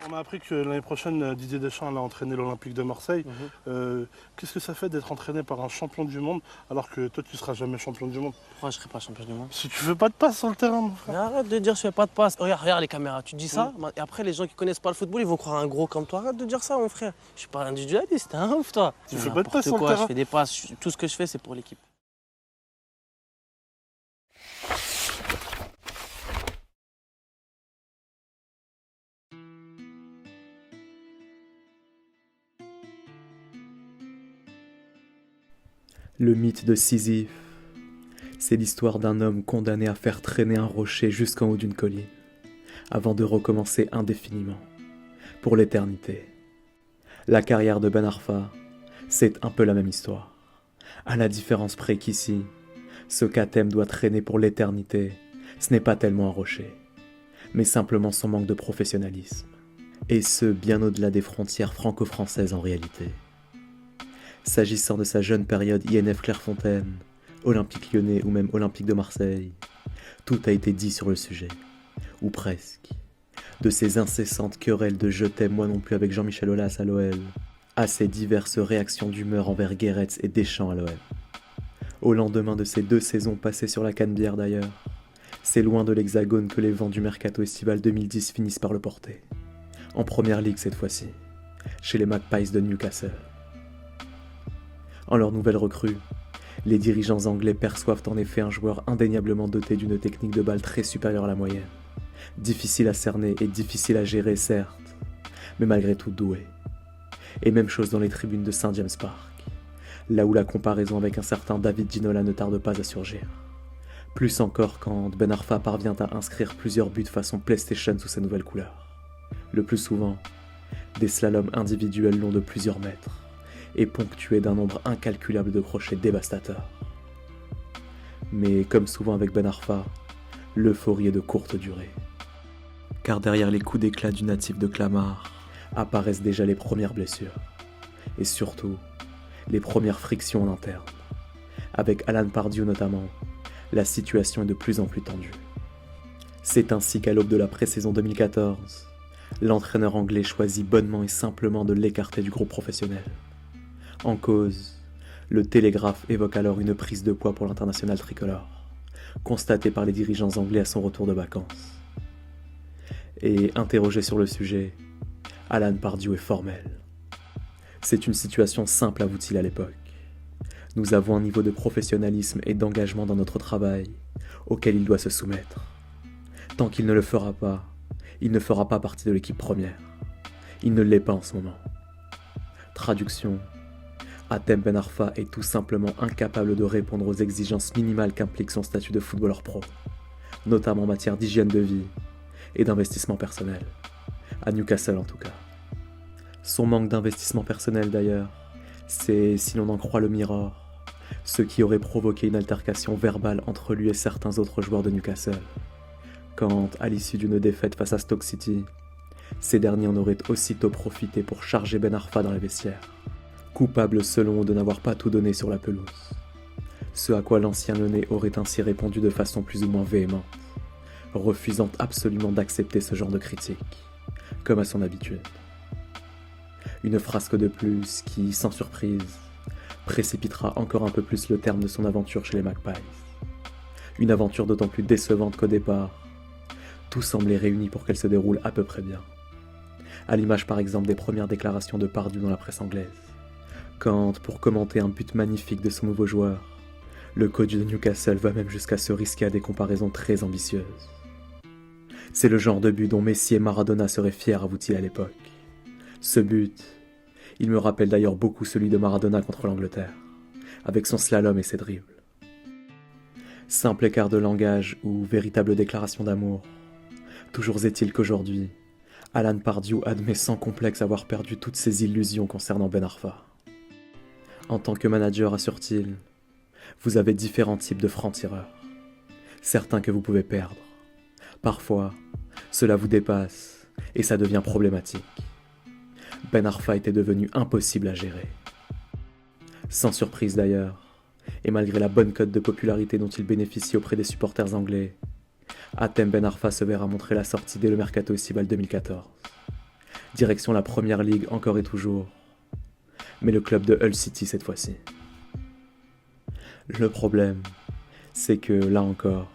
On a appris que l'année prochaine, Didier Deschamps allait entraîner l'Olympique de Marseille. Qu'est-ce que ça fait d'être entraîné par un champion du monde alors que toi tu seras jamais champion du monde? Pourquoi je serais pas champion du monde? Si tu fais pas de passe sur le terrain, mon Mais frère. arrête de dire je fais pas de passe. Regarde les caméras, tu dis ça, et après les gens qui connaissent pas le football, ils vont croire un gros comme toi. Arrête de dire ça, mon frère. Je suis pas individualiste, t'es un ouf, toi. Tu Mais fais pas de passe sur le quoi, terrain. je fais des passes, tout ce que je fais, c'est pour l'équipe. Le mythe de Sisyphe, c'est l'histoire d'un homme condamné à faire traîner un rocher jusqu'en haut d'une colline, avant de recommencer indéfiniment, pour l'éternité. La carrière de Ben Arfa, c'est un peu la même histoire, à la différence près qu'ici, ce qu'Athème doit traîner pour l'éternité, ce n'est pas tellement un rocher, mais simplement son manque de professionnalisme, et ce bien au-delà des frontières franco-françaises en réalité. S'agissant de sa jeune période INF Clairefontaine, Olympique Lyonnais ou même Olympique de Marseille, tout a été dit sur le sujet, ou presque. De ses incessantes querelles de « je t'aime moi non plus » avec Jean-Michel Aulas à l'OL, à ses diverses réactions d'humeur envers Guéretz et Deschamps à l'OM. Au lendemain de ces 2 saisons passées sur la Canebière d'ailleurs, c'est loin de l'Hexagone que les vents du mercato estival 2010 finissent par le porter. En première ligue cette fois-ci, chez les Magpies de Newcastle. En leur nouvelle recrue, les dirigeants anglais perçoivent en effet un joueur indéniablement doté d'une technique de balle très supérieure à la moyenne. Difficile à cerner et difficile à gérer certes, mais malgré tout doué. Et même chose dans les tribunes de St. James Park, là où la comparaison avec un certain David Ginola ne tarde pas à surgir. Plus encore quand Ben Arfa parvient à inscrire plusieurs buts façon PlayStation sous ses nouvelles couleurs. Le plus souvent, des slaloms individuels longs de plusieurs mètres, et ponctué d'un nombre incalculable de crochets dévastateurs. Mais comme souvent avec Ben Arfa, l'euphorie est de courte durée. Car derrière les coups d'éclat du natif de Clamart apparaissent déjà les premières blessures, et surtout, les premières frictions en interne. Avec Alan Pardew notamment, la situation est de plus en plus tendue. C'est ainsi qu'à l'aube de la pré-saison 2014, l'entraîneur anglais choisit bonnement et simplement de l'écarter du groupe professionnel. En cause, le Télégraphe évoque alors une prise de poids pour l'international tricolore, constatée par les dirigeants anglais à son retour de vacances. Et interrogé sur le sujet, Alan Pardew est formel. C'est une situation simple, avoue-t-il à l'époque. Nous avons un niveau de professionnalisme et d'engagement dans notre travail auquel il doit se soumettre. Tant qu'il ne le fera pas, il ne fera pas partie de l'équipe première. Il ne l'est pas en ce moment. Traduction: Athème Ben Arfa est tout simplement incapable de répondre aux exigences minimales qu'implique son statut de footballeur pro, notamment en matière d'hygiène de vie et d'investissement personnel, à Newcastle en tout cas. Son manque d'investissement personnel d'ailleurs, c'est, si l'on en croit le Mirror, ce qui aurait provoqué une altercation verbale entre lui et certains autres joueurs de Newcastle, quand, à l'issue d'une défaite face à Stoke City, ces derniers en auraient aussitôt profité pour charger Ben Arfa dans les vestiaires. Coupable selon eux de n'avoir pas tout donné sur la pelouse. Ce à quoi l'ancien Lyonnais aurait ainsi répondu de façon plus ou moins véhémente, refusant absolument d'accepter ce genre de critique, comme à son habitude. Une frasque de plus qui, sans surprise, précipitera encore un peu plus le terme de son aventure chez les Magpies. Une aventure d'autant plus décevante qu'au départ, tout semblait réuni pour qu'elle se déroule à peu près bien. À l'image par exemple des premières déclarations de Pardew dans la presse anglaise, quand, pour commenter un but magnifique de son nouveau joueur, le coach de Newcastle va même jusqu'à se risquer à des comparaisons très ambitieuses. C'est le genre de but dont Messi et Maradona seraient fiers, avoue-t-il à l'époque. Ce but, il me rappelle d'ailleurs beaucoup celui de Maradona contre l'Angleterre, avec son slalom et ses dribbles. Simple écart de langage ou véritable déclaration d'amour, toujours est-il qu'aujourd'hui, Alan Pardew admet sans complexe avoir perdu toutes ses illusions concernant Ben Arfa. En tant que manager, assure-t-il, vous avez différents types de francs-tireurs. Certains que vous pouvez perdre. Parfois, cela vous dépasse et ça devient problématique. Ben Arfa était devenu impossible à gérer. Sans surprise d'ailleurs, et malgré la bonne cote de popularité dont il bénéficie auprès des supporters anglais, Athème Ben Arfa se verra montrer la sortie dès le mercato estival 2014. Direction la Première Ligue encore et toujours. Mais le club de Hull City cette fois-ci. Le problème, c'est que, là encore,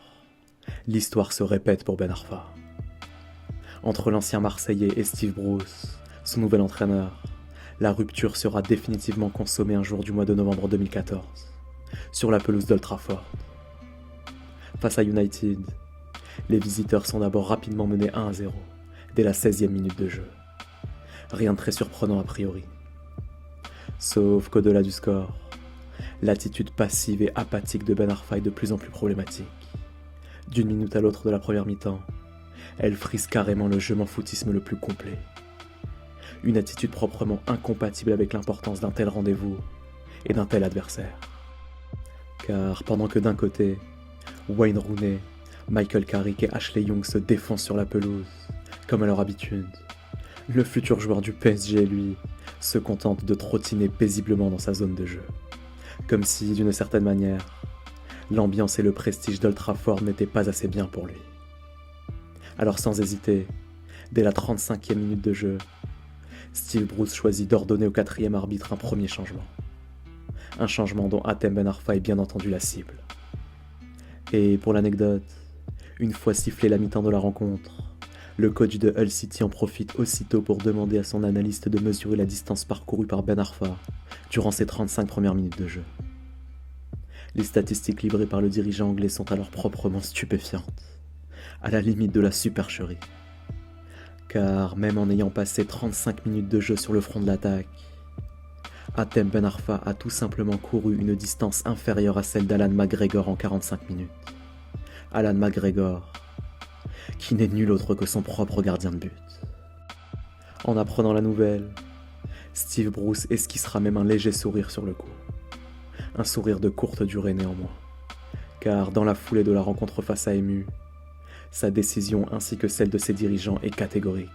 l'histoire se répète pour Ben Arfa. Entre l'ancien Marseillais et Steve Bruce, son nouvel entraîneur, la rupture sera définitivement consommée un jour du mois de novembre 2014, sur la pelouse d'Old Trafford. Face à United, les visiteurs sont d'abord rapidement menés 1-0, dès la 16e minute de jeu. Rien de très surprenant a priori. Sauf qu'au-delà du score, l'attitude passive et apathique de Ben Arfa est de plus en plus problématique. D'une minute à l'autre de la première mi-temps, elle frise carrément le je m'en foutisme le plus complet. Une attitude proprement incompatible avec l'importance d'un tel rendez-vous et d'un tel adversaire. Car pendant que d'un côté, Wayne Rooney, Michael Carrick et Ashley Young se défoncent sur la pelouse, comme à leur habitude, le futur joueur du PSG, lui, se contente de trottiner paisiblement dans sa zone de jeu. Comme si, d'une certaine manière, l'ambiance et le prestige d'Old Trafford n'étaient pas assez bien pour lui. Alors sans hésiter, dès la 35e minute de jeu, Steve Bruce choisit d'ordonner au 4e arbitre un premier changement. Un changement dont Hatem Ben Arfa est bien entendu la cible. Et pour l'anecdote, une fois sifflé la mi-temps de la rencontre, le coach de Hull City en profite aussitôt pour demander à son analyste de mesurer la distance parcourue par Ben Arfa durant ses 35 premières minutes de jeu. Les statistiques livrées par le dirigeant anglais sont alors proprement stupéfiantes, à la limite de la supercherie. Car même en ayant passé 35 minutes de jeu sur le front de l'attaque, Hatem Ben Arfa a tout simplement couru une distance inférieure à celle d'Alan McGregor en 45 minutes. Alan McGregor, qui n'est nul autre que son propre gardien de but. En apprenant la nouvelle, Steve Bruce esquissera même un léger sourire sur le cou. Un sourire de courte durée néanmoins, car dans la foulée de la rencontre face à MU, sa décision ainsi que celle de ses dirigeants est catégorique.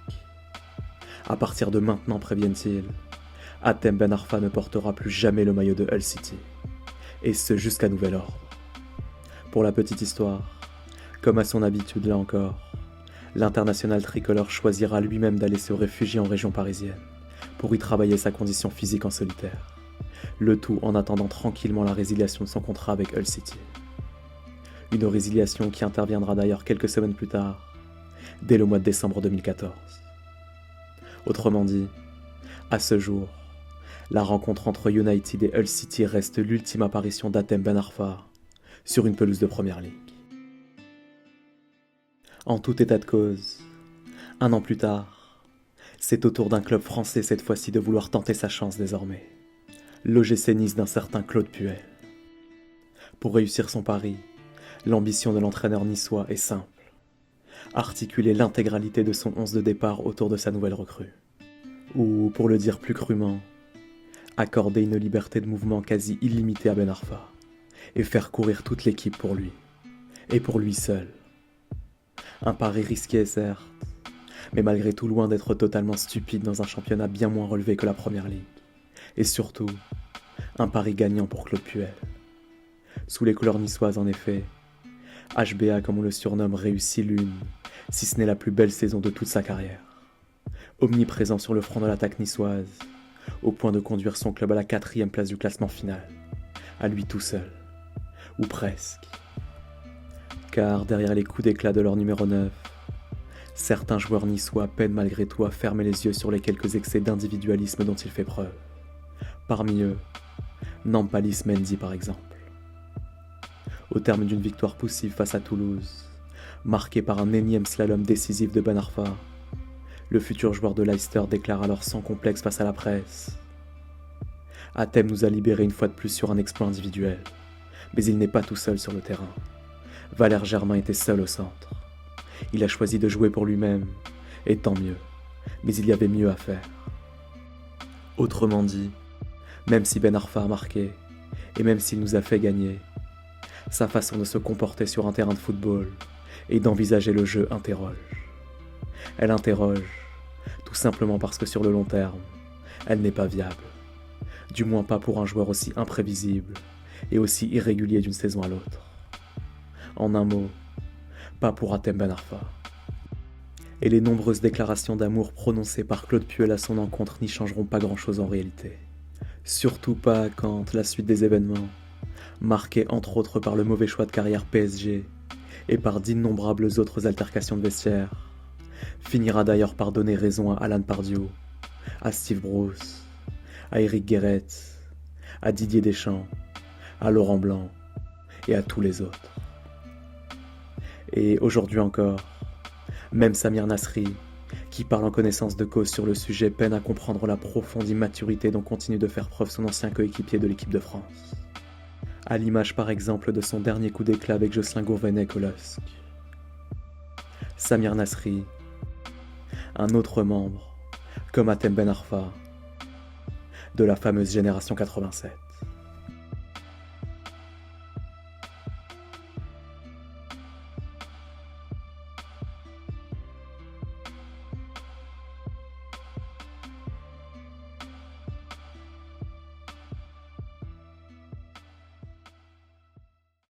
À partir de maintenant, préviennent-ils, Hatem Ben Arfa ne portera plus jamais le maillot de Hull City, et ce jusqu'à nouvel ordre. Pour la petite histoire, comme à son habitude là encore, l'international tricolore choisira lui-même d'aller se réfugier en région parisienne pour y travailler sa condition physique en solitaire, le tout en attendant tranquillement la résiliation de son contrat avec Hull City. Une résiliation qui interviendra d'ailleurs quelques semaines plus tard, dès le mois de décembre 2014. Autrement dit, à ce jour, la rencontre entre United et Hull City reste l'ultime apparition d'Hatem Ben Arfa sur une pelouse de Première Ligue. En tout état de cause, un an plus tard, c'est au tour d'un club français cette fois-ci de vouloir tenter sa chance désormais. L'OGC Nice d'un certain Claude Puel. Pour réussir son pari, l'ambition de l'entraîneur niçois est simple. Articuler l'intégralité de son 11 de départ autour de sa nouvelle recrue. Ou, pour le dire plus crûment, accorder une liberté de mouvement quasi illimitée à Ben Arfa et faire courir toute l'équipe pour lui. Et pour lui seul. Un pari risqué, certes, mais malgré tout loin d'être totalement stupide dans un championnat bien moins relevé que la Première Ligue. Et surtout, un pari gagnant pour Claude Puel. Sous les couleurs niçoises, en effet, HBA, comme on le surnomme, réussit l'une, si ce n'est la plus belle saison de toute sa carrière. Omniprésent sur le front de l'attaque niçoise, au point de conduire son club à la 4e place du classement final, à lui tout seul, ou presque. Car derrière les coups d'éclat de leur numéro 9, certains joueurs niçois peinent malgré tout à fermer les yeux sur les quelques excès d'individualisme dont il fait preuve. Parmi eux, Nampalys Mendy par exemple. Au terme d'une victoire poussive face à Toulouse, marquée par un énième slalom décisif de Ben Arfa, le futur joueur de Leicester déclare alors sans complexe face à la presse. Hatem nous a libérés une fois de plus sur un exploit individuel, mais il n'est pas tout seul sur le terrain. Valère Germain était seul au centre. Il a choisi de jouer pour lui-même, et tant mieux, mais il y avait mieux à faire. Autrement dit, même si Ben Arfa a marqué, et même s'il nous a fait gagner, sa façon de se comporter sur un terrain de football et d'envisager le jeu interroge. Elle interroge, tout simplement parce que sur le long terme, elle n'est pas viable. Du moins pas pour un joueur aussi imprévisible et aussi irrégulier d'une saison à l'autre. En un mot, pas pour Hatem Ben Arfa. Et les nombreuses déclarations d'amour prononcées par Claude Puel à son encontre n'y changeront pas grand-chose en réalité. Surtout pas quand la suite des événements, marquée entre autres par le mauvais choix de carrière PSG et par d'innombrables autres altercations de vestiaire, finira d'ailleurs par donner raison à Alan Pardew, à Steve Bruce, à Eric Guéret, à Didier Deschamps, à Laurent Blanc et à tous les autres. Et aujourd'hui encore, même Samir Nasri, qui parle en connaissance de cause sur le sujet, peine à comprendre la profonde immaturité dont continue de faire preuve son ancien coéquipier de l'équipe de France. À l'image par exemple de son dernier coup d'éclat avec Jocelyn Gourvenec au LOSC. Samir Nasri, un autre membre, comme Hatem Ben Arfa, de la fameuse génération 87.